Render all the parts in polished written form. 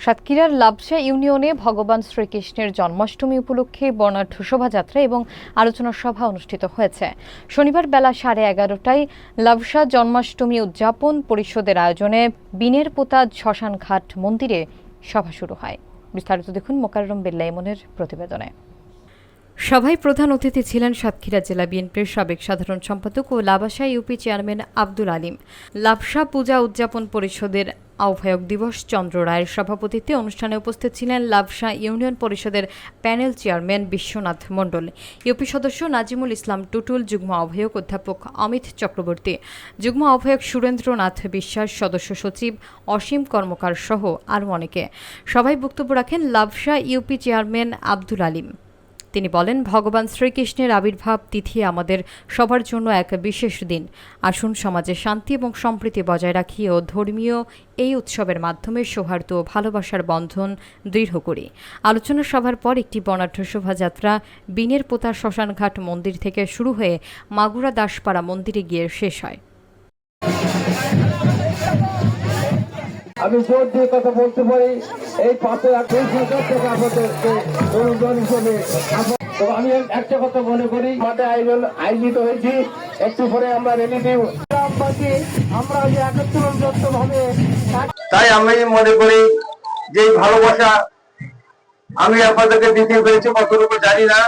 সাতক্ষীরার লাবসা ইউনিয়নে ভগবান শ্রীকৃষ্ণের জন্মাষ্টমী উপলক্ষে বর্ণাঢ্য শোভাযাত্রা এবং আলোচনা সভা অনুষ্ঠিত হয়েছে। শনিবার বেলা 11:30টায় লাবসা জন্মাষ্টমী উদযাপন পরিষদের আয়োজনে বিনের পোতা শ্মশানঘাট মন্দিরে সভা শুরু হয়। বিস্তারিত দেখুন মোকাররম বিল্লাহ ইমনের প্রতিবেদনে। সভায় প্রধান অতিথি ছিলেন সাতক্ষীরা জেলা বিএনপির সাবেক সাধারণ সম্পাদক ও লাবসা ইউপি চেয়ারম্যান আব্দুল আলিম। লাবসা পূজা উদযাপন পরিষদের আহ্বায়ক দিবস চন্দ্র রায়ের সভাপতিত্বে অনুষ্ঠানে উপস্থিত ছিলেন লাবসা ইউনিয়ন পরিষদের প্যানেল চেয়ারম্যান বিশ্বনাথ মণ্ডল, ইউপি সদস্য নাজিমুল ইসলাম টুটুল, যুগ্ম আহ্বায়ক অধ্যাপক অমিত চক্রবর্তী, যুগ্ম আহ্বায়ক সুরেন্দ্রনাথ বিশ্বাস, সদস্য সচিব অসীম কর্মকার সহ আরও অনেকে। সভায় বক্তব্য রাখেন লাবসা ইউপি চেয়ারম্যান আব্দুল আলিম। তিনি বলেন, ভগবান শ্রীকৃষ্ণের আবির্ভাব তিথি আমাদের সবার জন্য এক বিশেষ দিন। আসুন সমাজে শান্তি এবং সম্প্রীতি বজায় রাখি ও ধর্মীয় এই উৎসবের মাধ্যমে সৌহার্দ্য ও ভালোবাসার বন্ধন দৃঢ় করি। আলোচনা সভার পর একটি বর্ণাঢ্য শোভাযাত্রা বিনের পোতা শ্মশানঘাট মন্দির থেকে শুরু হয়ে মাগুরা দাসপাড়া মন্দিরে গিয়ে শেষ হয়। আমি জোর দিয়ে কথা বলতে পারি, এই 5,20,000 টাকা আপনাদেরকে অনুদান হিসেবে। তো আমি একটা কথা মনে করি, মাঠে আয়োজিত হয়েছি, একটু পরে আমরা রেলি দিব। আমরা যে একত্রভাবে, তাই আমি মনে করি যে ভালোবাসা আমি আপনাদেরকে দিতে পেরেছি কতটুকু জানি না।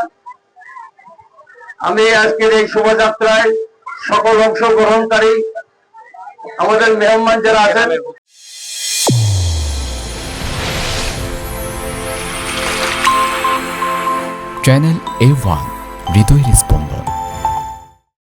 আমি আজকের এই শোভাযাত্রায় সকল অংশগ্রহণকারী আমাদের মেহমান যারা আছেন, চ্যানেল A1 হৃদয়ের স্পন্দন।